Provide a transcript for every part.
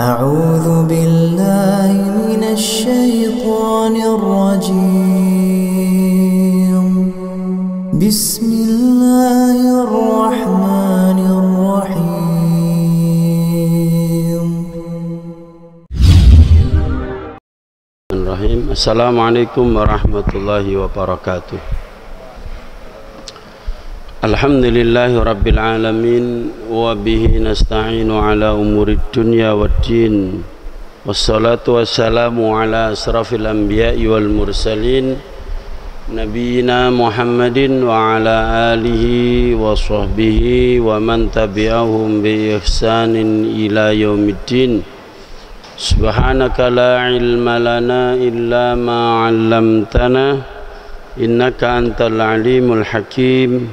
أعوذ بالله من الشيطان الرجيم بسم الله الرحمن الرحيم. Assalamualaikum warahmatullahi wabarakatuh. Alhamdulillahi rabbil alamin wa bihi nasta'inu ala umurid dunya waddin. Wassalatu wassalamu ala asrafil anbiya'i wal mursalin nabiyina Muhammadin wa ala alihi wa sahbihi wa man tabi'ahum bi ihsanin ila yaumiddin. Subhanaka la ilma lana illa ma 'allamtana innaka antal alimul hakim.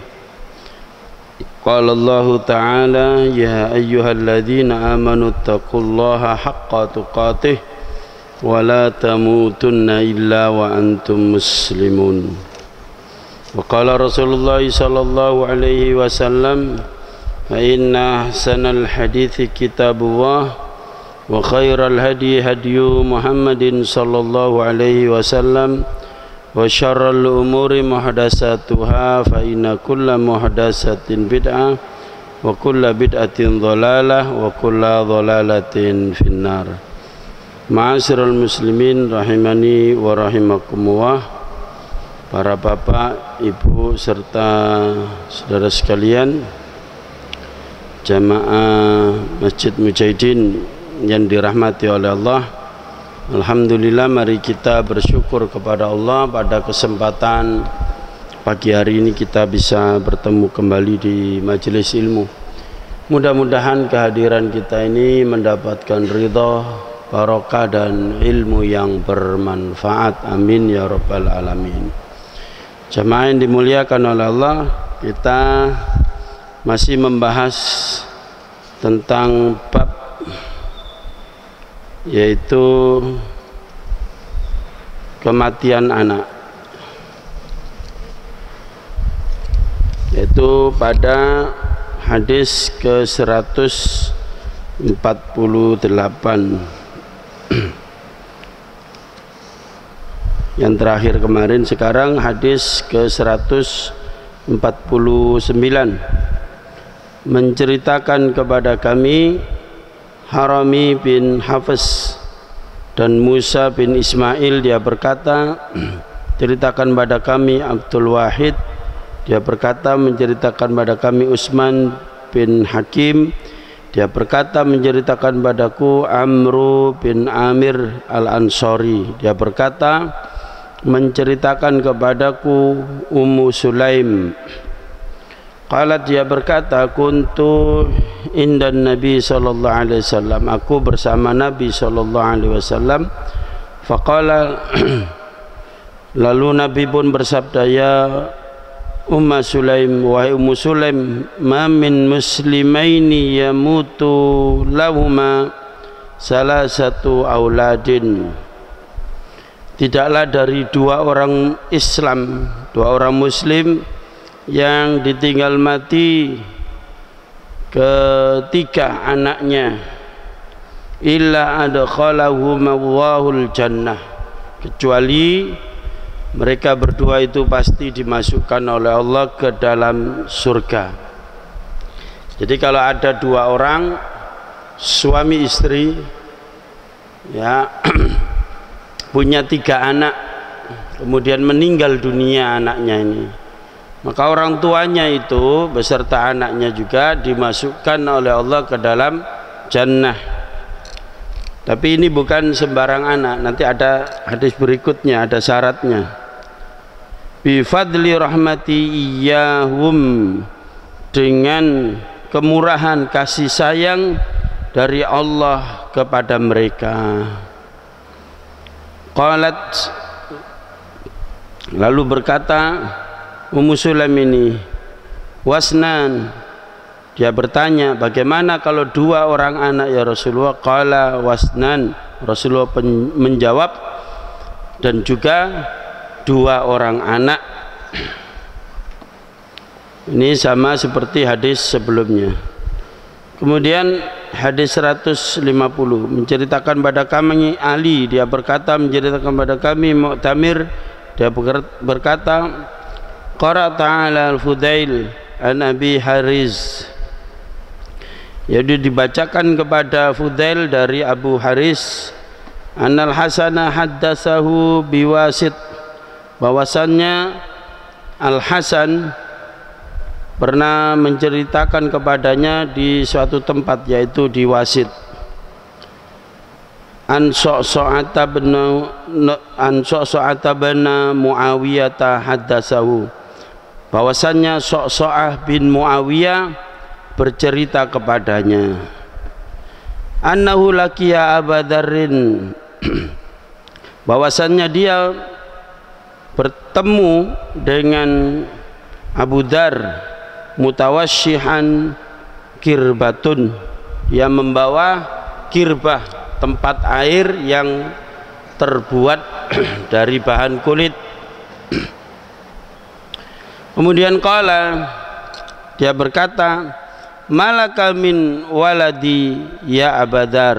Qala Allah Ta'ala ya ayyuhalladzina amanu taqullaha haqqa tuqatih wa la tamutunna illa wa antum muslimun. Wa qala Rasulullah sallallahu alaihi wasallam fa inna ahsanal hadithi kitabullah wa khairal hadi hadyu Muhammadin sallallahu alaihi wasallam wa syarrul umuri muhdatsatuha fa inna kulla muhdatsatin bid'ah wa kulla bid'atin dhalalah wa kulla dhalalatin finnar. Ma'asyiral muslimin rahimani wa rahimakumullah, para bapak, ibu serta saudara sekalian jamaah Masjid Mujahidin yang dirahmati oleh Allah. Alhamdulillah, mari kita bersyukur kepada Allah pada kesempatan pagi hari ini kita bisa bertemu kembali di majelis ilmu. Mudah-mudahan kehadiran kita ini mendapatkan ridha, barokah dan ilmu yang bermanfaat. Amin ya rabbal alamin. Jamaah yang dimuliakan oleh Allah, kita masih membahas tentang bab yaitu kematian anak, yaitu pada hadis ke 148 yang terakhir kemarin. Sekarang hadis ke 149 menceritakan kepada kami Harami bin Hafiz dan Musa bin Ismail, dia berkata, ceritakan pada kami Abdul Wahid, dia berkata menceritakan pada kami Utsman bin Hakim, dia berkata menceritakan padaku Amru bin Amir al-Ansari, dia berkata menceritakan kepadaku Ummu Sulaim. Qalat, dia berkata, kuntu indan Nabi sallallahu alaihi wasallam, aku bersama Nabi sallallahu alaihi wasallam. Faqala, lalu Nabi pun bersabda, ya Ummu Sulaim, wahai Ummu Sulaim, ma min muslimaini yamutu lahuma salasatu auladin, tidaklah dari dua orang Islam, dua orang Muslim yang ditinggal mati ketiga anaknya, illa adkhalahumallahul jannah, kecuali mereka berdua itu pasti dimasukkan oleh Allah ke dalam surga. Jadi kalau ada dua orang suami istri ya punya tiga anak, kemudian meninggal dunia anaknya ini, maka orang tuanya itu beserta anaknya juga dimasukkan oleh Allah ke dalam jannah. Tapi ini bukan sembarang anak, nanti ada hadis berikutnya, ada syaratnya. Bi fadli rahmati iyyahum, dengan kemurahan kasih sayang dari Allah kepada mereka. Qalat, lalu berkata Ummu Sulaim ini, wasnan, dia bertanya, bagaimana kalau dua orang anak ya Rasulullah? Qala wasnan, Rasulullah menjawab, dan juga dua orang anak. Ini sama seperti hadis sebelumnya. Kemudian hadis 150, menceritakan pada kami Ali, dia berkata menceritakan pada kami Mu'tamir, dia berkata qara ta'ala al-Fudail an Abi Haris, jadi dibacakan kepada Fudail dari Abu Haris, Anal Hasana haddatsahu biwasit, bahwasannya Al Hasan pernah menceritakan kepadanya di suatu tempat, yaitu di Wasit. An So'so'ata bin Muawiyah haddatsahu, bahwasannya So'so'ah bin Muawiyah bercerita kepadanya, annahu laqiya Abu Dzarrin, bahwasannya dia bertemu dengan Abu Dzar, mutawassyihan kirbatun, yang membawa kirbah, tempat air yang terbuat dari bahan kulit. Kemudian qala, dia berkata, malaka min waladi ya Abu Dzar,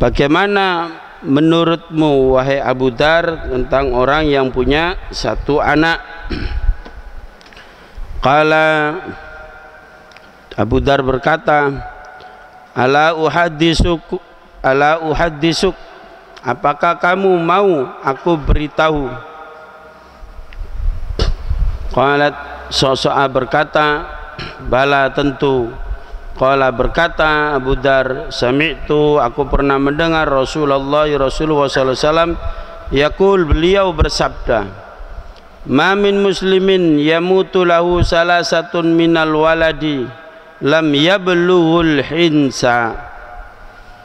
bagaimana menurutmu wahai Abu Dzar tentang orang yang punya satu anak? Qala, Abu Dzar berkata, ala uhaddisuk, apakah kamu mau aku beritahu? Qalat, So'so'ah berkata, bala tentu. Qala, berkata Abu Dzar, sami'tu, aku pernah mendengar Rasulullah sallallahu alaihi wasallam yaqul, beliau bersabda, ma min muslimin yamutu lahu salasatun minal waladi lam yablughul hinsa,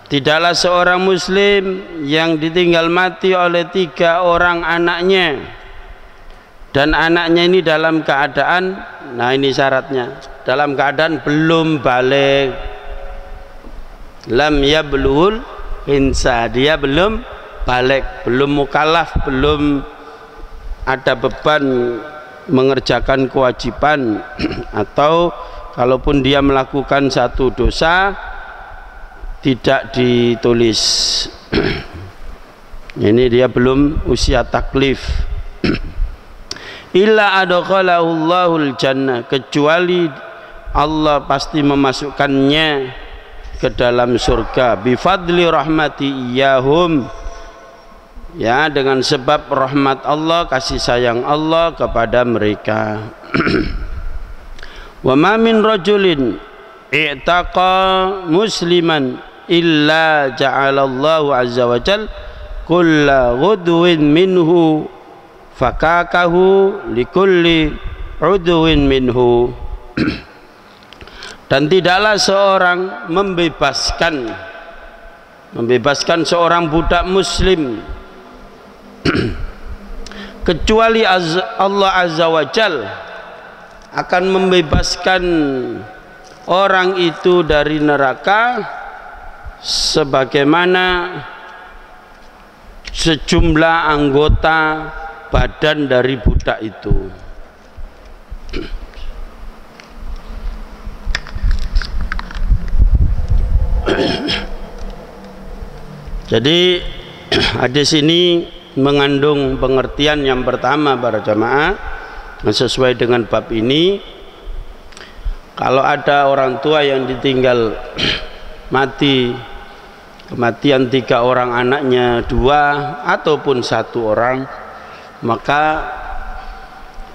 tidaklah seorang muslim yang ditinggal mati oleh 3 orang anaknya, dan anaknya ini dalam keadaan, nah ini syaratnya, dalam keadaan belum balik. Lam yablughul hinsa, dia belum balik, belum mukallaf, belum ada beban mengerjakan kewajiban, atau kalaupun dia melakukan satu dosa tidak ditulis. Ini dia belum usia taklif. Illa adkhalahu Allahul jannah, kecuali Allah pasti memasukkannya ke dalam surga, bifadli rahmati iyahum, ya, dengan sebab rahmat Allah, kasih sayang Allah kepada mereka. Wa ma min rajulin i'taqa musliman illa ja'alallahu azza wa jal kulla ghudwin minhu fakakahu likulli udwin minhu. Dan tidaklah seorang membebaskan seorang budak muslim kecuali Allah azza wa jal akan membebaskan orang itu dari neraka sebagaimana sejumlah anggota badan dari budak itu. Jadi hadis ini mengandung pengertian yang pertama para jamaah, sesuai dengan bab ini. Kalau ada orang tua yang ditinggal mati, kematian 3 orang anaknya, 2 ataupun 1 orang, maka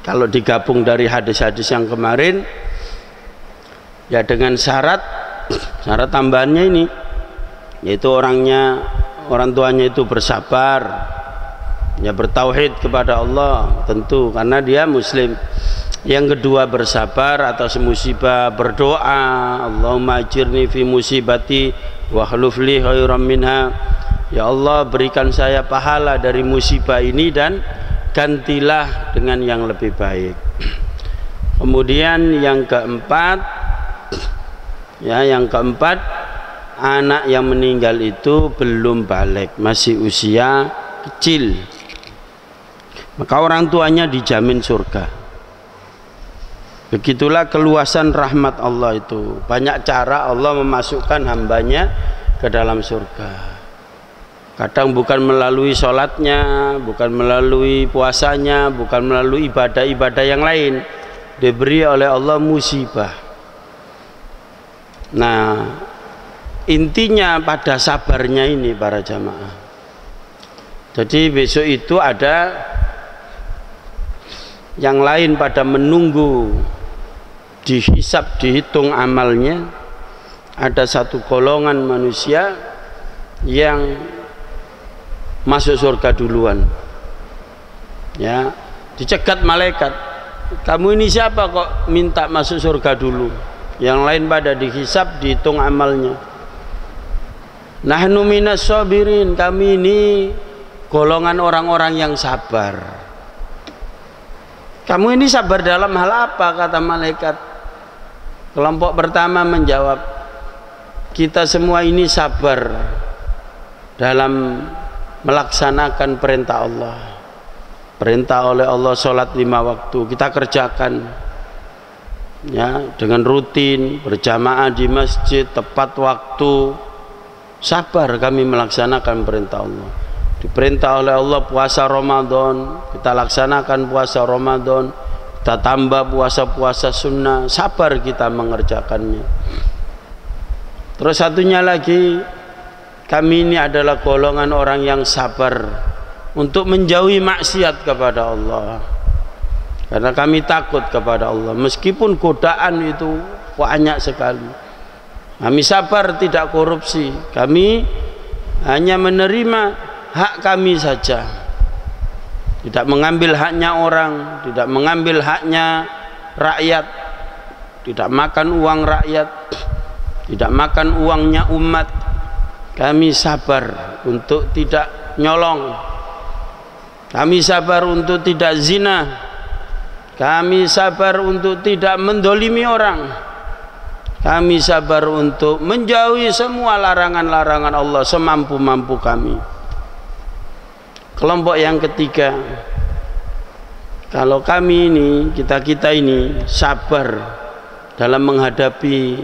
kalau digabung dari hadis-hadis yang kemarin, ya dengan syarat tambahannya ini, yaitu orang tuanya itu bersabar, ya bertauhid kepada Allah tentu karena dia muslim. Yang kedua bersabar atas musibah, berdoa, Allahumma ajirni fi musibati wa khluf li khairan minha, ya Allah berikan saya pahala dari musibah ini dan gantilah dengan yang lebih baik. Kemudian yang keempat, anak yang meninggal itu belum balik, masih usia kecil, maka orang tuanya dijamin surga. Begitulah keluasan rahmat Allah itu. Banyak cara Allah memasukkan hambanya ke dalam surga. Kadang bukan melalui sholatnya, bukan melalui puasanya, bukan melalui ibadah-ibadah yang lain. Diberi oleh Allah musibah. Nah, intinya pada sabarnya ini para jamaah. Jadi besok itu ada yang lain pada menunggu dihisab, dihitung amalnya. Ada satu golongan manusia yang masuk surga duluan, ya, dicegat malaikat. Kamu ini siapa kok minta masuk surga dulu? Yang lain pada dihisab, dihitung amalnya. Nahnu minas sabirin, kami ini golongan orang-orang yang sabar. Kamu ini sabar dalam hal apa? Kata malaikat. Kelompok pertama menjawab, kita semua ini sabar dalam melaksanakan perintah Allah. Perintah oleh Allah sholat 5 waktu kita kerjakan, ya, dengan rutin, berjamaah di masjid, tepat waktu. Sabar kami melaksanakan perintah Allah. Diperintah oleh Allah puasa Ramadan, kita laksanakan puasa Ramadan, kita tambah puasa-puasa sunnah, sabar kita mengerjakannya. Terus satunya lagi, kami ini adalah golongan orang yang sabar untuk menjauhi maksiat kepada Allah, karena kami takut kepada Allah meskipun godaan itu banyak sekali. Kami sabar tidak korupsi, kami hanya menerima hak kami saja, tidak mengambil haknya orang, tidak mengambil haknya rakyat, tidak makan uang rakyat, tidak makan uangnya umat. Kami sabar untuk tidak nyolong, kami sabar untuk tidak zina, kami sabar untuk tidak mendolimi orang, kami sabar untuk menjauhi semua larangan-larangan Allah semampu-mampu kami. Kelompok yang ketiga, kalau kami ini, kita ini sabar dalam menghadapi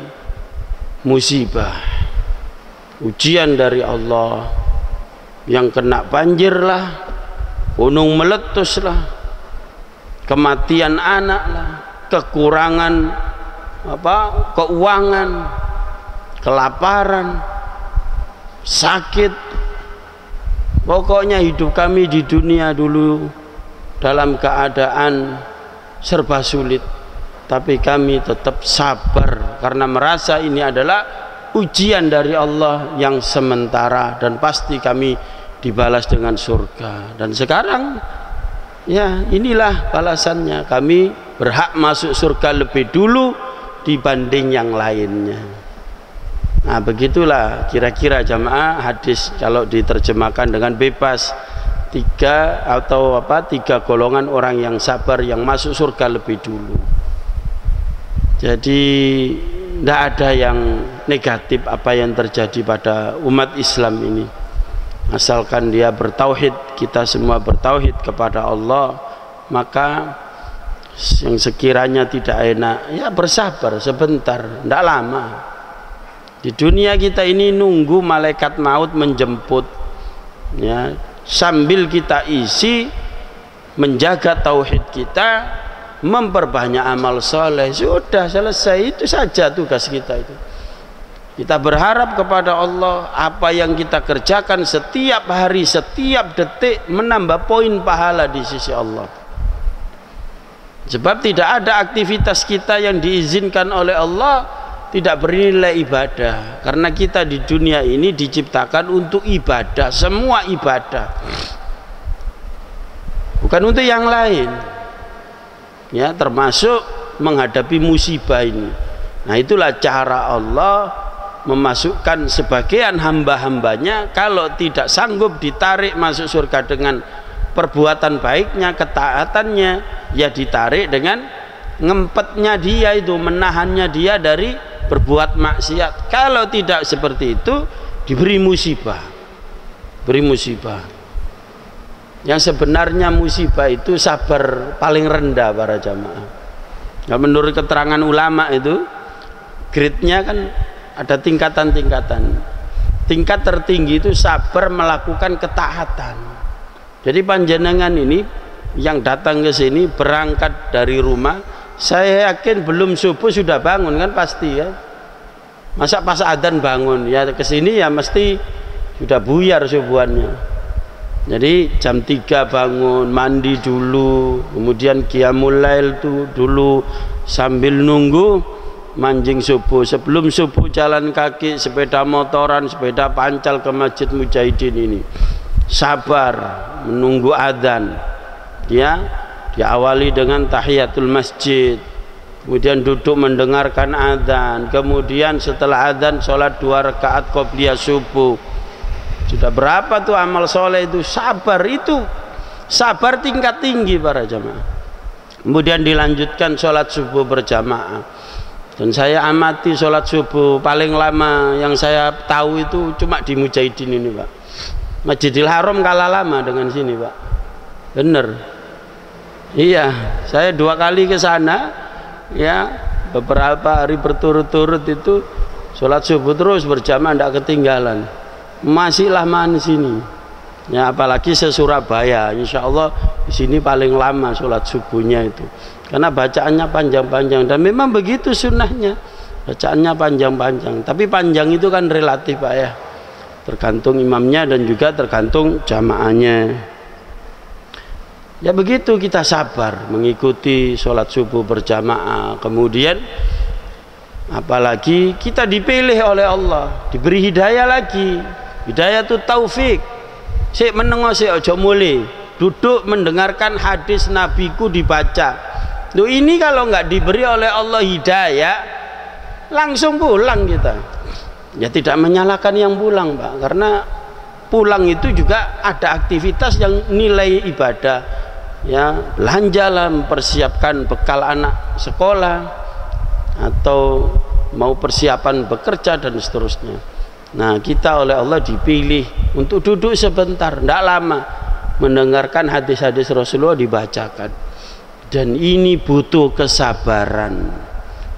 musibah, ujian dari Allah, yang kena banjir lah, gunung meletus lah, kematian anak lah, kekurangan keuangan, kelaparan, sakit. Pokoknya hidup kami di dunia dulu dalam keadaan serba sulit, tapi kami tetap sabar karena merasa ini adalah ujian dari Allah yang sementara dan pasti kami dibalas dengan surga. Dan sekarang ya inilah balasannya, kami berhak masuk surga lebih dulu dibanding yang lainnya. Nah, begitulah kira-kira jamaah hadis kalau diterjemahkan dengan bebas. Tiga golongan orang yang sabar yang masuk surga lebih dulu. Jadi tidak ada yang negatif apa yang terjadi pada umat Islam ini, asalkan dia bertauhid, kita semua bertauhid kepada Allah, maka yang sekiranya tidak enak ya bersabar sebentar, tidak lama. Di dunia kita ini nunggu malaikat maut menjemput, ya, sambil kita isi menjaga tauhid kita, memperbanyak amal soleh, sudah selesai, itu saja tugas kita itu. Kita berharap kepada Allah, apa yang kita kerjakan setiap hari, setiap detik menambah poin pahala di sisi Allah. Sebab tidak ada aktivitas kita yang diizinkan oleh Allah tidak bernilai ibadah, karena kita di dunia ini diciptakan untuk ibadah, semua ibadah, bukan untuk yang lain, ya, termasuk menghadapi musibah ini. Nah, itulah cara Allah memasukkan sebagian hamba-hambanya, kalau tidak sanggup ditarik masuk surga dengan perbuatan baiknya, ketaatannya, ya ditarik dengan ngempetnya dia itu, menahannya dia dari berbuat maksiat. Kalau tidak seperti itu, diberi musibah, beri musibah. Yang sebenarnya musibah itu sabar paling rendah para jamaah. Nah, menurut keterangan ulama itu grade-nya kan ada tingkatan-tingkatan. Tingkat tertinggi itu sabar melakukan ketaatan. Jadi panjenengan ini yang datang ke sini berangkat dari rumah, saya yakin belum subuh sudah bangun kan pasti ya. Masa pas adzan bangun ya, ke sini ya mesti sudah buyar subuhannya. Jadi jam 3 bangun, mandi dulu, kemudian qiyamul lail tuh dulu sambil nunggu manjing subuh. Sebelum subuh jalan kaki, sepeda motoran, sepeda pancal ke Masjid Mujahidin ini. Sabar menunggu adzan. Ya, diawali dengan tahiyatul masjid. Kemudian duduk mendengarkan adzan. Kemudian setelah adzan sholat 2 rakaat qobliyah subuh. Sudah berapa tuh amal soleh itu? Sabar itu, sabar tingkat tinggi para jamaah. Kemudian dilanjutkan sholat subuh berjamaah. Dan saya amati sholat subuh paling lama yang saya tahu itu cuma di Mujahidin ini Pak. Masjidil Haram kalah lama dengan sini Pak. Bener. Iya, saya 2 kali ke sana ya, beberapa hari berturut-turut itu sholat subuh terus berjamaah, tidak ketinggalan. Masih lama di sini ya, apalagi se-Surabaya, insya Allah di sini paling lama sholat subuhnya itu, karena bacaannya panjang-panjang. Dan memang begitu sunnahnya, bacaannya panjang-panjang. Tapi panjang itu kan relatif Pak ya, tergantung imamnya dan juga tergantung jamaahnya. Ya begitu, kita sabar mengikuti sholat subuh berjamaah. Kemudian apalagi kita dipilih oleh Allah, diberi hidayah lagi. Hidayah itu taufik. Sik menengo sik ojo mulai. Duduk mendengarkan hadis nabiku dibaca. Loh, ini kalau nggak diberi oleh Allah hidayah, langsung pulang kita. Ya tidak menyalahkan yang pulang Pak, karena pulang itu juga ada aktivitas yang nilai ibadah. Ya, belanjalah, mempersiapkan bekal anak sekolah, atau mau persiapan bekerja dan seterusnya. Nah, kita oleh Allah dipilih untuk duduk sebentar, tidak lama, mendengarkan hadis-hadis Rasulullah dibacakan. Dan ini butuh kesabaran.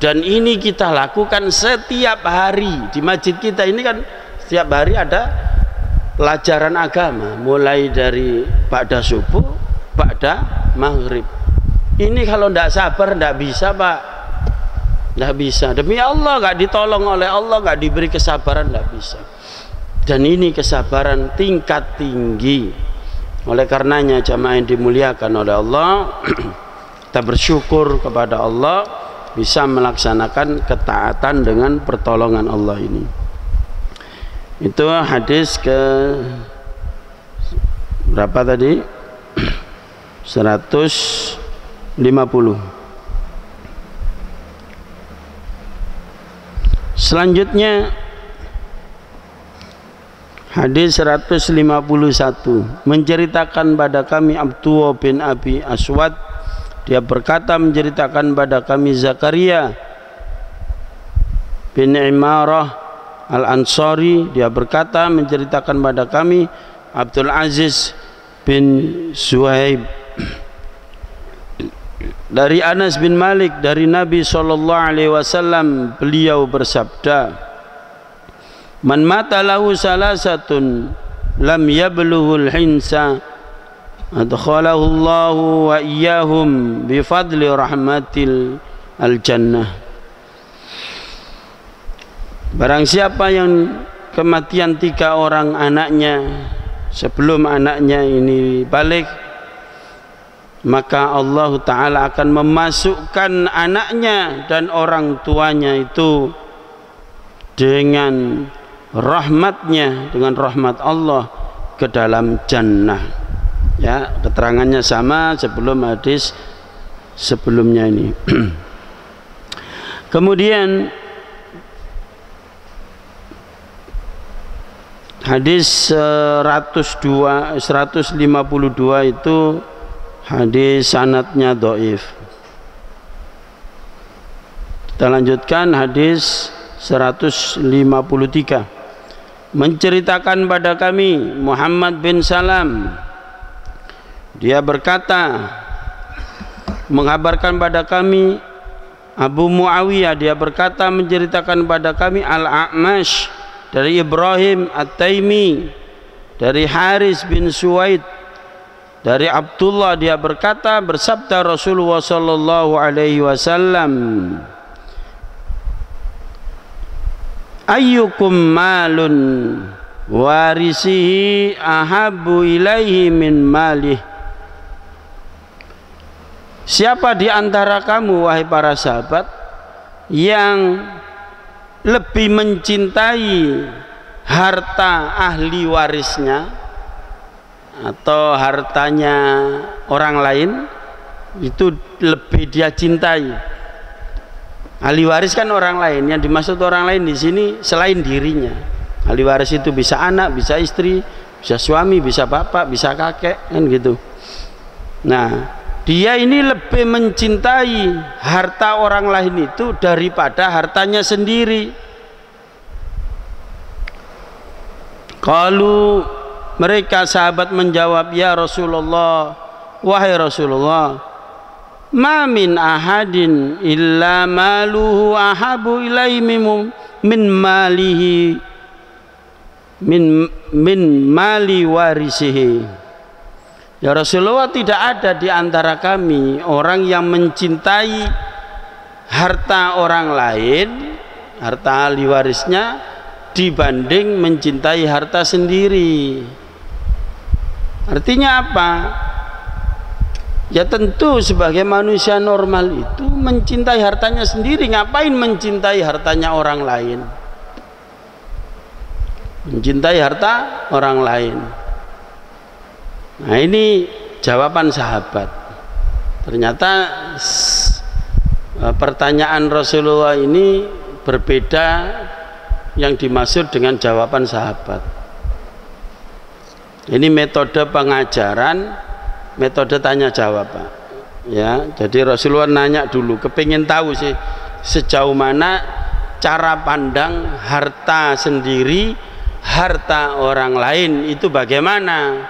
Dan ini kita lakukan setiap hari. Di masjid kita ini kan setiap hari ada pelajaran agama, mulai dari ba'da subuh, ba'da maghrib. Ini kalau tidak sabar tidak bisa Pak. Tidak bisa, demi Allah nggak ditolong oleh Allah, nggak diberi kesabaran, tidak bisa. Dan ini kesabaran tingkat tinggi. Oleh karenanya jamaah yang dimuliakan oleh Allah, kita bersyukur kepada Allah bisa melaksanakan ketaatan dengan pertolongan Allah ini. Itu hadis ke berapa tadi? 150. Selanjutnya hadis 151, menceritakan pada kami Abdullah bin Abi Aswad, dia berkata menceritakan pada kami Zakaria bin Imarah Al-Ansari, dia berkata menceritakan pada kami Abdul Aziz bin Suhaib dari Anas bin Malik dari Nabi SAW, beliau bersabda, man mata lahu salasatun lam yablughul hinsa adkhalahu Allahu wa iyyahum bi fadli rahmatil al-jannah. Barang siapa yang kematian 3 orang anaknya sebelum anaknya ini balik, maka Allah Ta'ala akan memasukkan anaknya dan orang tuanya itu dengan rahmatnya, dengan rahmat Allah ke dalam jannah. Ya, keterangannya sama sebelum hadis sebelumnya ini. Kemudian hadis 152 itu hadis sanadnya dhaif. Kita lanjutkan hadis 153. Menceritakan pada kami Muhammad bin Salam, dia berkata mengabarkan pada kami Abu Muawiyah dia berkata menceritakan pada kami Al-A'mash dari Ibrahim At-Taimi dari Haris bin Suwaid dari Abdullah dia berkata bersabda Rasulullah sallallahu alaihi wasallam, ayyukum malun warisihi ahabbu ilaihi min malih. Siapa di antara kamu wahai para sahabat yang lebih mencintai harta ahli warisnya atau hartanya orang lain, itu lebih dia cintai. Ahli waris kan orang lain, yang dimaksud orang lain di sini selain dirinya. Ahli waris itu bisa anak, bisa istri, bisa suami, bisa bapak, bisa kakek, kan gitu. Nah, dia ini lebih mencintai harta orang lain itu daripada hartanya sendiri. Kalau mereka sahabat menjawab, ya Rasulullah, wahai Rasulullah, ma min ahadin illa maluhu ahabu ilaihi min malihi min mali warisihi. Ya Rasulullah, tidak ada di antara kami orang yang mencintai harta orang lain, harta ahli warisnya, dibanding mencintai harta sendiri. Artinya apa? Ya tentu sebagai manusia normal itu mencintai hartanya sendiri. Ngapain mencintai hartanya orang lain? Mencintai harta orang lain. Nah, ini jawaban sahabat. Ternyata pertanyaan Rasulullah ini berbeda yang dimaksud dengan jawaban sahabat. Ini metode pengajaran, metode tanya jawab, Pak. Ya, jadi Rasulullah nanya dulu, kepingin tahu sih sejauh mana cara pandang harta sendiri, harta orang lain itu bagaimana?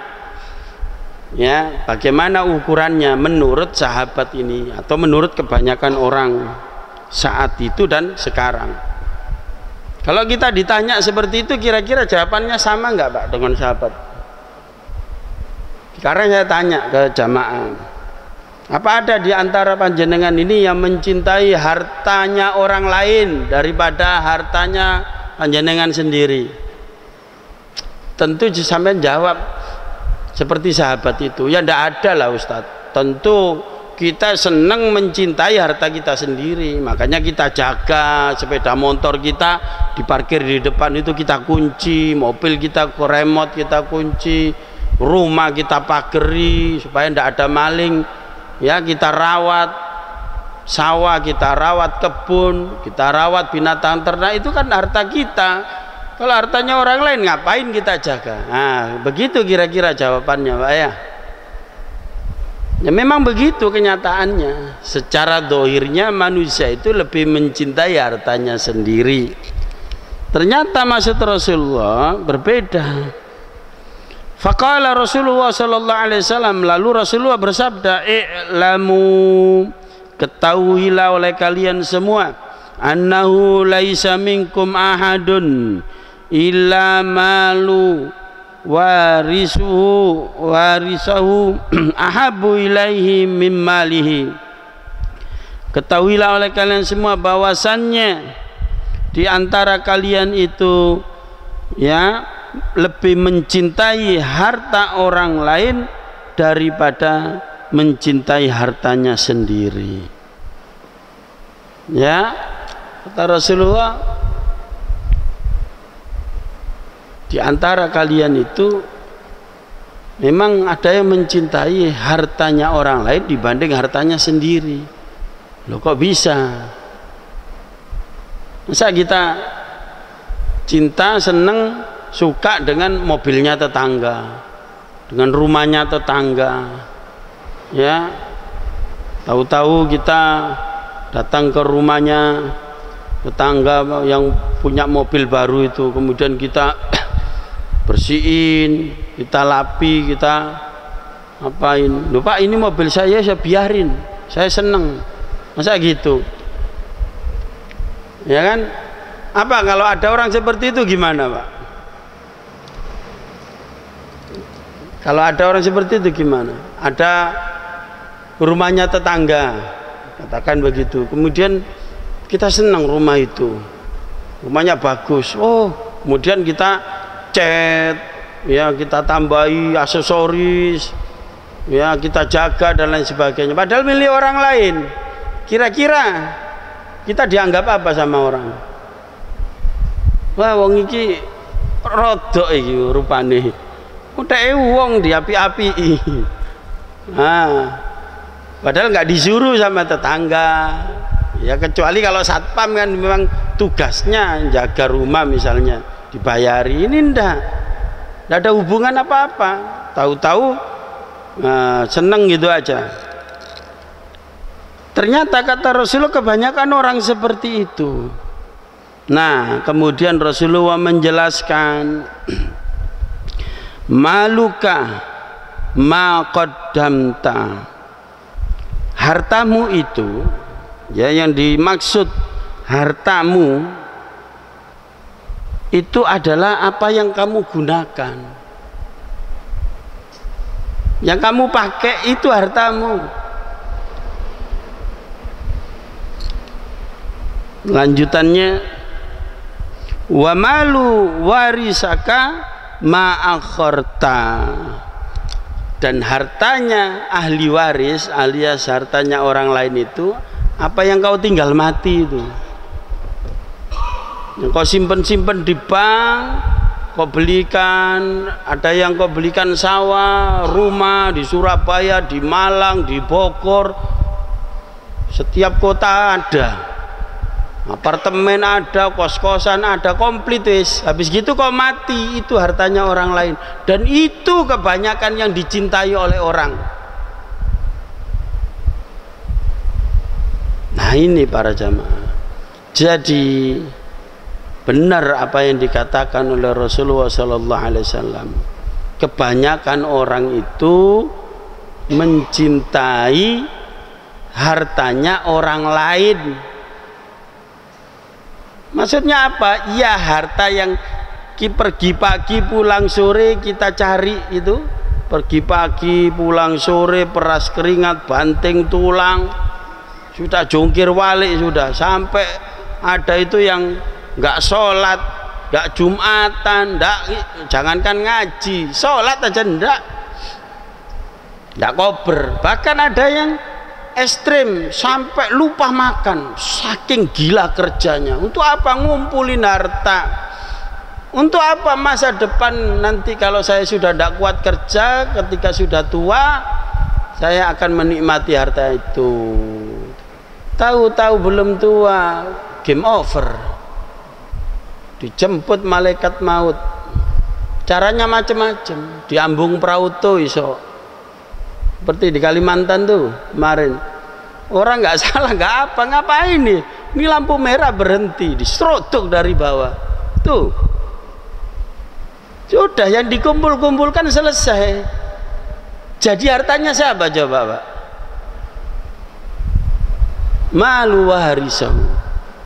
Ya, bagaimana ukurannya menurut sahabat ini atau menurut kebanyakan orang saat itu dan sekarang. Kalau kita ditanya seperti itu, kira-kira jawabannya sama nggak, Pak, dengan sahabat? Sekarang saya tanya ke jamaah, apa ada di antara panjenengan ini yang mencintai hartanya orang lain daripada hartanya panjenengan sendiri? Tentu sampai jawab seperti sahabat itu, ya tidak ada lah Ustadz. Tentu kita senang mencintai harta kita sendiri, makanya kita jaga sepeda motor kita diparkir di depan itu kita kunci, mobil kita remote kita kunci, rumah kita pageri supaya tidak ada maling, ya kita rawat sawah, kita rawat kebun, kita rawat binatang ternak, itu kan harta kita. Kalau hartanya orang lain ngapain kita jaga? Nah, begitu kira-kira jawabannya, Pak ya. Ya memang begitu kenyataannya. Secara dohirnya manusia itu lebih mencintai hartanya sendiri. Ternyata maksud Rasulullah berbeda. Faqala Rasulullah sallallahu alaihi wasallam, lalu Rasulullah bersabda, "I'lamu, ketahuilah oleh kalian semua, annahu laisa minkum ahadun illa malu warisahu ahabu ilaihi mim malihi." Ketahuilah oleh kalian semua bahwasannya di antara kalian itu ya lebih mencintai harta orang lain daripada mencintai hartanya sendiri. Ya, kata Rasulullah, di antara kalian itu memang ada yang mencintai hartanya orang lain dibanding hartanya sendiri. Loh, kok bisa? Masa kita cinta, seneng, suka dengan mobilnya tetangga, dengan rumahnya tetangga, ya, tahu-tahu kita datang ke rumahnya tetangga yang punya mobil baru itu, kemudian kita bersihin, kita lapi, kita apain. Loh Pak, ini mobil saya biarin, saya seneng. Masa gitu? Ya kan? Apa kalau ada orang seperti itu gimana, Pak? Kalau ada orang seperti itu gimana? Ada rumahnya tetangga, katakan begitu. Kemudian kita senang rumah itu, rumahnya bagus. Oh, kemudian kita cat, ya kita tambahi aksesoris, ya kita jaga dan lain sebagainya. Padahal milik orang lain. Kira-kira kita dianggap apa sama orang? Wah, wong iki rodok iki rupane. Udah wong diapi-api. Nah, padahal nggak disuruh sama tetangga. Ya kecuali kalau satpam kan memang tugasnya jaga rumah misalnya, dibayari. Ini ndak ada hubungan apa-apa. Tahu-tahu seneng gitu aja. Ternyata kata Rasulullah kebanyakan orang seperti itu. Nah, kemudian Rasulullah menjelaskan maluka ma qaddamta, hartamu itu, ya yang dimaksud hartamu itu adalah apa yang kamu gunakan, yang kamu pakai itu hartamu. Lanjutannya wa malu warisaka ma'akhorta, dan hartanya ahli waris alias hartanya orang lain itu apa yang kau tinggal mati itu, yang kau simpen-simpen di bank, kau belikan. Ada yang kau belikan sawah, rumah di Surabaya, di Malang, di Bogor, setiap kota ada, apartemen ada, kos-kosan ada, komplit wis. Habis gitu kau mati, itu hartanya orang lain. Dan itu kebanyakan yang dicintai oleh orang. Nah ini para jamaah. Jadi benar apa yang dikatakan oleh Rasulullah SAW. Kebanyakan orang itu mencintai hartanya orang lain. Maksudnya apa? Ya harta yang pergi pagi pulang sore kita cari itu, pergi pagi pulang sore, peras keringat, banting tulang, sudah jungkir walik, sudah sampai ada itu yang nggak sholat, nggak jumatan, nggak, jangankan ngaji, sholat aja nggak kober. Bahkan ada yang ekstrim sampai lupa makan, saking gila kerjanya. Untuk apa ngumpulin harta? Untuk apa masa depan nanti kalau saya sudah tidak kuat kerja, ketika sudah tua saya akan menikmati harta itu. Tahu-tahu belum tua, game over, dijemput malaikat maut. Caranya macam-macam, diambung prauto iso. Seperti di Kalimantan tuh kemarin, orang nggak salah nggak apa, ngapain nih? Ini lampu merah berhenti, diserodok dari bawah. Tuh, sudah yang dikumpul-kumpulkan selesai. Jadi hartanya siapa coba, Pak? Malu warisahu,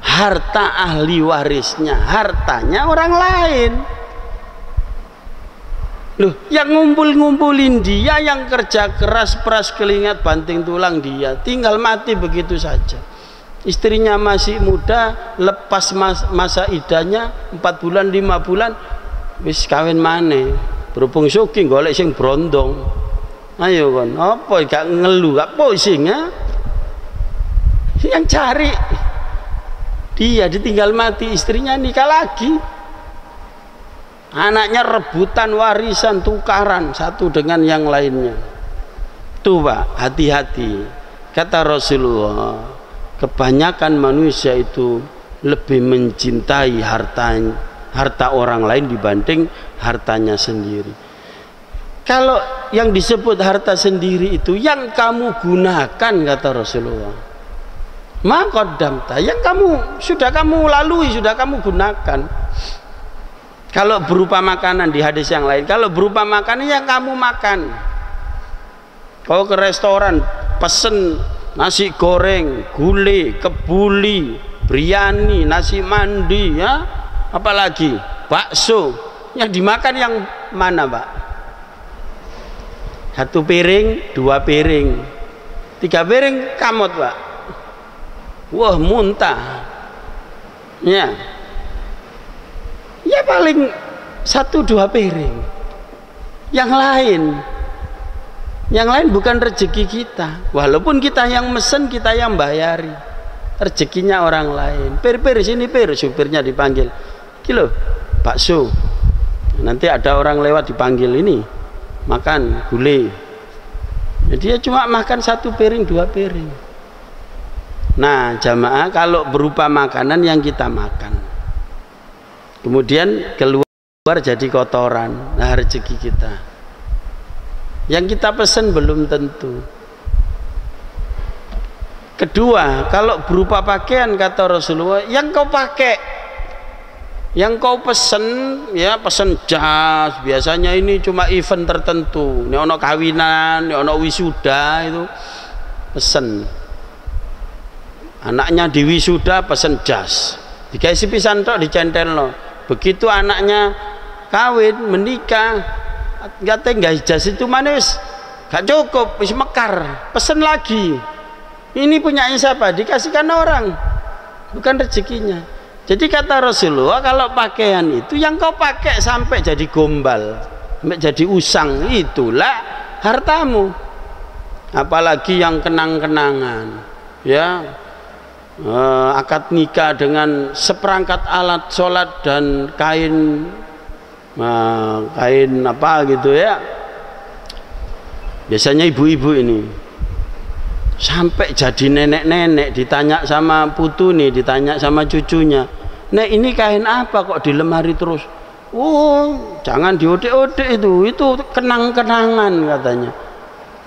harta ahli warisnya, hartanya orang lain. Loh, yang ngumpulin dia, yang kerja keras, peras keringat, banting tulang dia, tinggal mati begitu saja. Istrinya masih muda, lepas masa idahnya 4 bulan 5 bulan, wis kawin maneh. Berhubung suki golek sing brondong. Ayo kon, apa gak ngeluh, gak pusing ya? Yang cari dia ditinggal mati, istrinya nikah lagi. Anaknya rebutan warisan, tukaran satu dengan yang lainnya. Tuh Pak, hati-hati. Kata Rasulullah, kebanyakan manusia itu lebih mencintai harta orang lain dibanding hartanya sendiri. Kalau yang disebut harta sendiri itu yang kamu gunakan, kata Rasulullah, maqaddamta, yang sudah kamu lalui, sudah kamu gunakan. Kalau berupa makanan di hadis yang lain, kalau berupa makanan yang kamu makan. Kau ke restoran pesen nasi goreng, gulai, kebuli, biryani, nasi mandi, ya, apalagi bakso. Yang dimakan yang mana, Pak? 1 piring, 2 piring, 3 piring kamot, Pak. Wah, muntah. Ya, ya paling 1-2 piring. Yang lain bukan rezeki kita. Walaupun kita yang mesen, kita yang bayari, rezekinya orang lain. Pir sini pir, supirnya dipanggil. Kilo bakso. Nanti ada orang lewat dipanggil, ini makan gulai. Dia cuma makan 1 piring, 2 piring. Nah, jamaah, kalau berupa makanan yang kita makan, kemudian keluar jadi kotoran, nah rezeki kita. Yang kita pesen belum tentu. Kedua, kalau berupa pakaian, kata Rasulullah, yang kau pakai, yang kau pesen, ya pesen jas, biasanya ini cuma event tertentu, ini ono kawinan, ini ono wisuda, itu pesen. Anaknya di wisuda pesen jas, dikasih pisan tok dicentel lo. Begitu anaknya kawin menikah, nggak jas itu manis, gak cukup, wis mekar, pesen lagi. Ini punyanya siapa? Dikasihkan orang, bukan rezekinya. Jadi kata Rasulullah, kalau pakaian itu yang kau pakai sampai jadi gombal, sampai jadi usang, itulah hartamu. Apalagi yang kenang-kenangan, ya. Akad nikah dengan seperangkat alat sholat dan kain apa gitu, ya. Biasanya ibu-ibu ini sampai jadi nenek-nenek, ditanya sama putu nih, ditanya sama cucunya, "Nek, ini kain apa kok di lemari terus?" "Oh, jangan diode-ode, itu kenang-kenangan," katanya.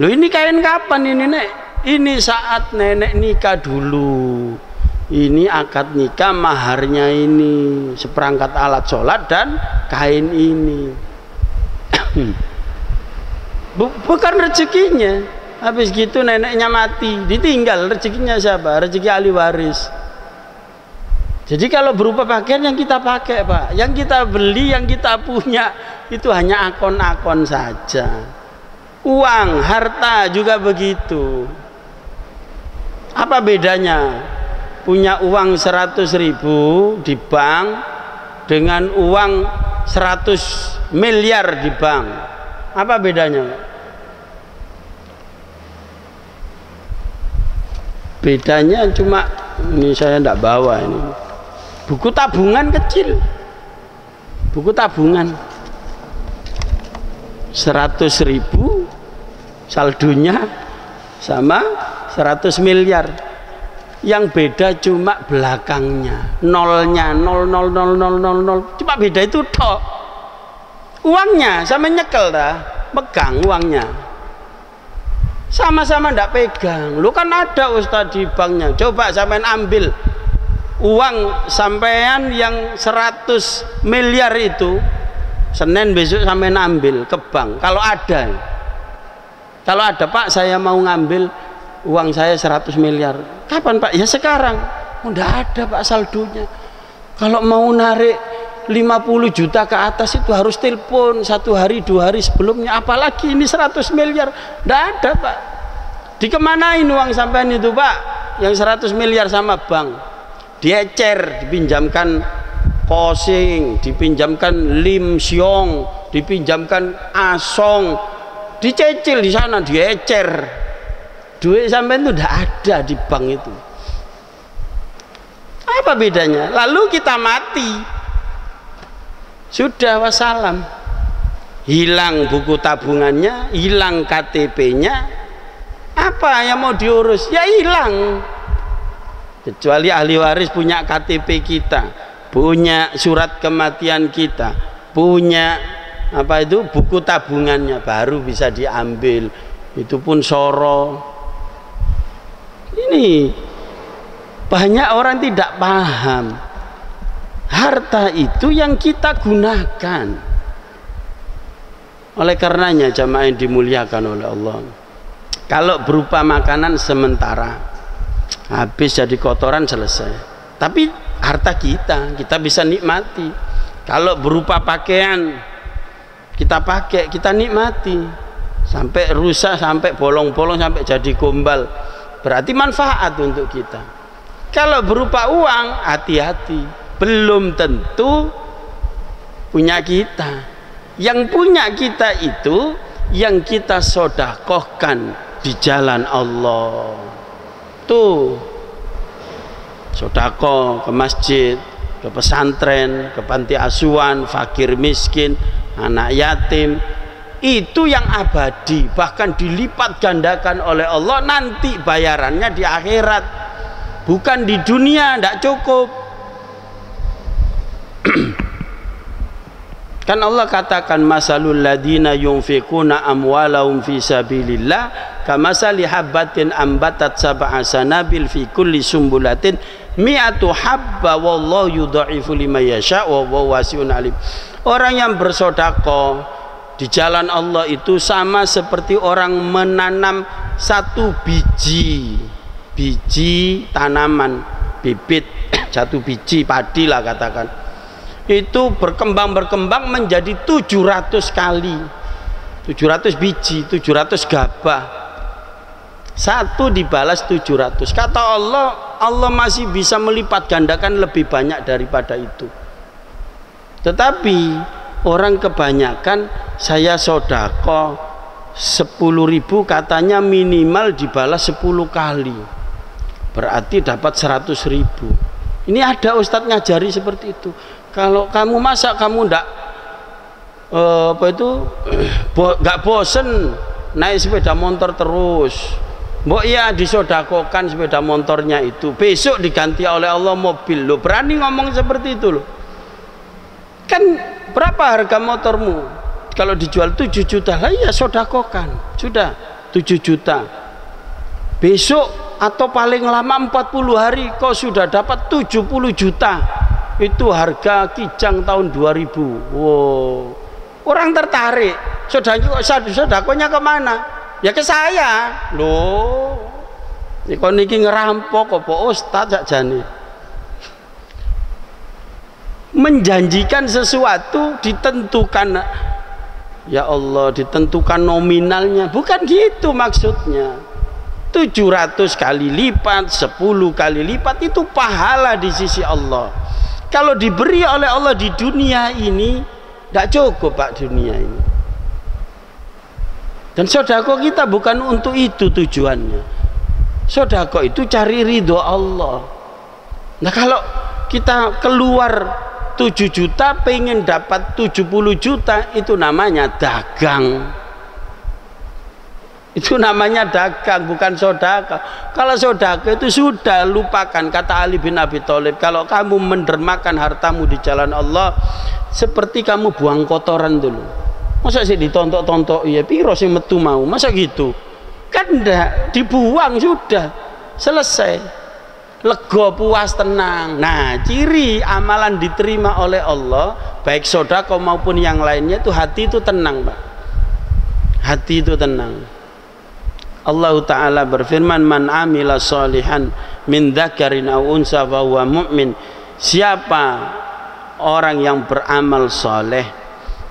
"Loh, ini kain kapan ini, Nek?" "Ini saat nenek nikah dulu. Ini akad nikah, maharnya ini seperangkat alat sholat dan kain ini." Bukan rezekinya. Habis gitu neneknya mati, ditinggal, rezekinya siapa? Rezeki ahli waris. Jadi kalau berupa pakaian yang kita pakai, Pak, yang kita beli, yang kita punya, itu hanya akon-akon saja. Uang, harta juga begitu. Apa bedanya punya uang 100.000 di bank dengan uang 100 miliar di bank? Apa bedanya? Bedanya cuma, ini saya tidak bawa ini, buku tabungan kecil, buku tabungan 100.000 saldonya sama 100 miliar. Yang beda cuma belakangnya, nolnya, 0,000000, cuma beda itu tok. Uangnya sama nyekel dah, pegang uangnya, sama-sama ndak pegang. Lu kan ada Ustadz di banknya, coba sampean ambil uang sampean yang 100 miliar itu, Senin besok sampean ambil ke bank. Kalau ada, Pak, saya mau ngambil uang saya 100 miliar. Kapan, Pak? Ya sekarang. Udah ada, Pak, saldonya. Kalau mau narik 50 juta ke atas itu harus telepon 1 hari 2 hari sebelumnya, apalagi ini 100 miliar. Nggak ada, Pak. Dikemanain uang sampean itu, Pak? Yang 100 miliar sama bank. Diecer, dipinjamkan Kosing, dipinjamkan Lim Siong, dipinjamkan Asong, dicecil di sana, diecer. Duit sampean itu udah ada di bank itu. Apa bedanya? Lalu kita mati, sudah wassalam, hilang buku tabungannya, hilang KTP-nya, apa yang mau diurus? Ya hilang. Kecuali ahli waris punya KTP kita, punya surat kematian kita, punya apa itu buku tabungannya, baru bisa diambil. Itu pun soro. Ini banyak orang tidak paham. Harta itu yang kita gunakan. Oleh karenanya jamaah yang dimuliakan oleh Allah, kalau berupa makanan sementara, habis jadi kotoran, selesai. Tapi harta kita bisa nikmati. Kalau berupa pakaian kita pakai, kita nikmati sampai rusak, sampai bolong-bolong, sampai jadi gombal, berarti manfaat untuk kita. Kalau berupa uang, hati-hati, belum tentu punya kita. Yang punya kita itu yang kita sodakohkan di jalan Allah. Tuh, sodako ke masjid, ke pesantren, ke panti asuhan, fakir miskin, anak yatim, itu yang abadi, bahkan dilipat gandakan oleh Allah nanti bayarannya di akhirat, bukan di dunia. Tidak cukup. Kan Allah katakan masalul ladina yunfikuna amwalahum fi sabilillah kamasali habbatin ambatat sab'a sanabil fi kulli sumbulatin mi'atu habba wallahu yudha'ifu liman yasha wa huwa wasi'un alim. Orang yang bersedekah di jalan Allah itu sama seperti orang menanam satu biji tanaman, bibit, satu biji padi lah katakan, itu berkembang menjadi 700 kali, 700 biji, 700 gabah, satu dibalas 700. Kata Allah masih bisa melipat gandakan lebih banyak daripada itu. Tetapi orang kebanyakan, saya sodako 10.000 katanya minimal dibalas 10 kali, berarti dapat 100.000. Ini ada ustadz ngajari seperti itu. Kalau kamu masa kamu ndak nggak bosen naik sepeda motor terus, mbok ya disodakokan sepeda motornya itu, besok diganti oleh Allah mobil. Lo berani ngomong seperti itu lo? Kan berapa harga motormu? Kalau dijual 7 juta, lah iya sodakokan, sudah 7 juta. Besok atau paling lama 40 hari kau sudah dapat 70 juta. Itu harga Kijang tahun 2000. Wow, orang tertarik. Sodakonya kemana? Ya ke saya. Loh, kau niki ngerampok apa ustaz sakjane? Menjanjikan sesuatu ditentukan, ya Allah, ditentukan nominalnya, bukan gitu maksudnya. 700 kali lipat, 10 kali lipat itu pahala di sisi Allah. Kalau diberi oleh Allah di dunia ini tidak cukup Pak, dunia ini. Dan sodako kita bukan untuk itu tujuannya. Sodako itu cari ridho Allah. Nah kalau kita keluar 7 juta pengen dapat 70 juta, itu namanya dagang. Itu namanya dagang, bukan sodako. Kalau sodako itu sudah lupakan. Kata Ali bin Abi Thalib, kalau kamu mendermakan hartamu di jalan Allah seperti kamu buang kotoran dulu. Masa sih ditontok-tontok, ya piro sih metu mau, masa gitu? Kan enggak, dibuang sudah, selesai, lega, puas, tenang. Nah, ciri amalan diterima oleh Allah, baik sodako maupun yang lainnya, itu hati itu tenang Pak. Hati itu tenang. Allah Ta'ala berfirman, man amila salihan min dzakarin aw unsa fa huwa mu'min. Siapa orang yang beramal soleh,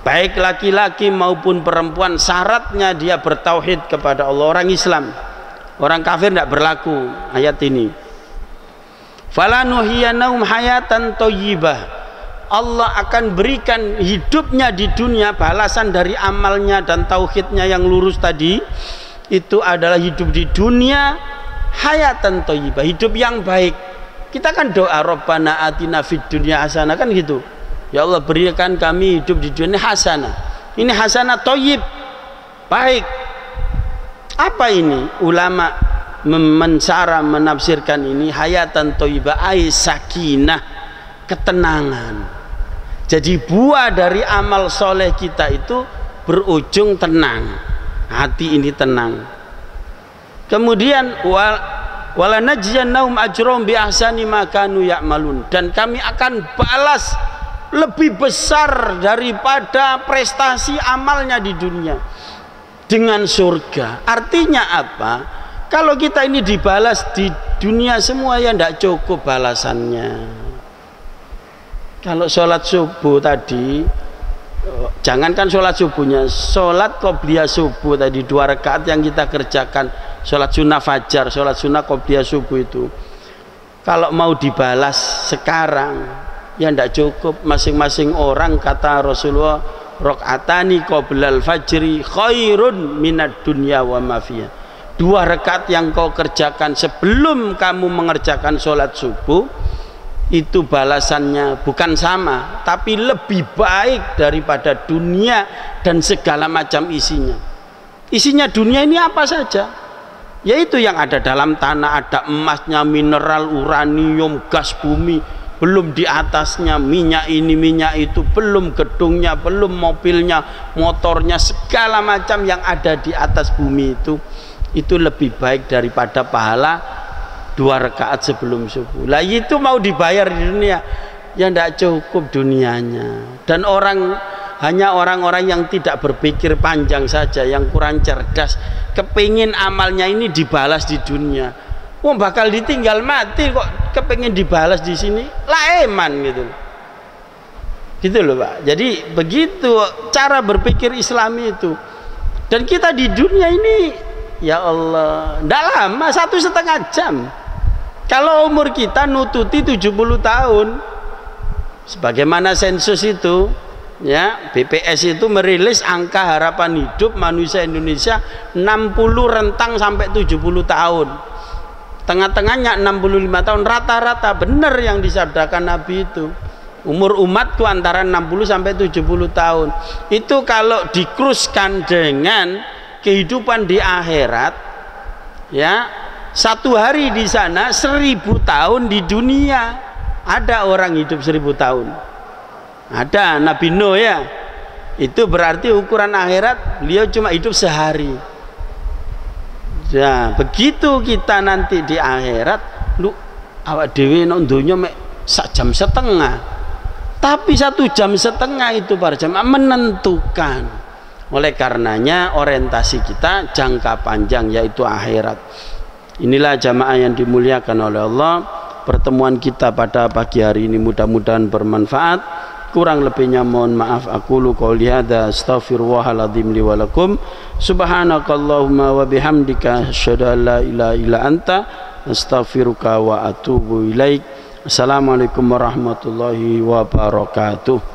baik laki-laki maupun perempuan, syaratnya dia bertauhid kepada Allah, orang Islam. Orang kafir tidak berlaku ayat ini. Falanuhyiyanahum hayatan thayyibah. Allah akan berikan hidupnya di dunia, balasan dari amalnya dan tauhidnya yang lurus tadi, itu adalah hidup di dunia hayatan thayyibah, hidup yang baik. Kita kan doa Rabbana atina fid dunya hasanah, kan gitu. Ya Allah, berikan kami hidup di dunia hasanah. Ini hasanah thayyib, baik. Apa ini? Ulama menafsirkan ini hayatan thayyibah ai sakinah, ketenangan. Jadi buah dari amal soleh kita itu berujung tenang. Hati ini tenang. Kemudian wala najziyannahum ajrahum bi ahsani ma kanu ya'malun, dan kami akan balas lebih besar daripada prestasi amalnya di dunia dengan surga. Artinya apa? Kalau kita ini dibalas di dunia semua ya tidak cukup balasannya. Kalau sholat subuh tadi, jangankan sholat subuhnya, sholat qobliyah subuh tadi 2 rakaat yang kita kerjakan, sholat sunnah fajar, sholat sunnah qobliyah subuh itu, kalau mau dibalas sekarang ya tidak cukup. Masing-masing orang, kata Rasulullah, rakaatani qoblal fajri khairun minad dunya wa ma fiha. 2 rakaat yang kau kerjakan sebelum kamu mengerjakan sholat subuh itu balasannya bukan sama, tapi lebih baik daripada dunia dan segala macam isinya. Isinya dunia ini apa saja? Yaitu yang ada dalam tanah, ada emasnya, mineral, uranium, gas bumi, belum di atasnya minyak ini, minyak itu, belum gedungnya, belum mobilnya, motornya, segala macam yang ada di atas bumi itu lebih baik daripada pahala 2 rakaat sebelum subuh. Lah itu mau dibayar di dunia ya tidak cukup dunianya. Dan hanya orang-orang yang tidak berpikir panjang saja, yang kurang cerdas, kepingin amalnya ini dibalas di dunia. Bakal ditinggal mati kok kepingin dibalas di sini, lah eman gitu loh Pak. Jadi begitu cara berpikir Islami itu. Dan kita di dunia ini ya Allah tidak lama, 1,5 jam. Kalau umur kita nututi 70 tahun, sebagaimana sensus itu, ya, BPS itu merilis angka harapan hidup manusia Indonesia 60 rentang sampai 70 tahun. Tengah-tengahnya 65 tahun, rata-rata benar yang disabdakan Nabi itu. Umur umatku antara 60 sampai 70 tahun. Itu kalau dikruskan dengan kehidupan di akhirat, ya, 1 hari di sana 1000 tahun di dunia. Ada orang hidup 1000 tahun. Ada Nabi Nuh ya. Itu berarti ukuran akhirat beliau cuma hidup sehari. Nah, begitu kita nanti di akhirat, lu awak dhewe nang donya mek 1,5 jam. Tapi 1,5 jam itu para jamaah menentukan. Oleh karenanya orientasi kita jangka panjang yaitu akhirat. Inilah jamaah yang dimuliakan oleh Allah. Pertemuan kita pada pagi hari ini mudah-mudahan bermanfaat. Kurang lebihnya mohon maaf. Aqulu qouli hadza astaghfirullahal azim li wa lakum. Subhanakallahumma wa bihamdika asyhadu an la ilaha illa anta astaghfiruka wa atubu ilaik. Assalamualaikum warahmatullahi wabarakatuh.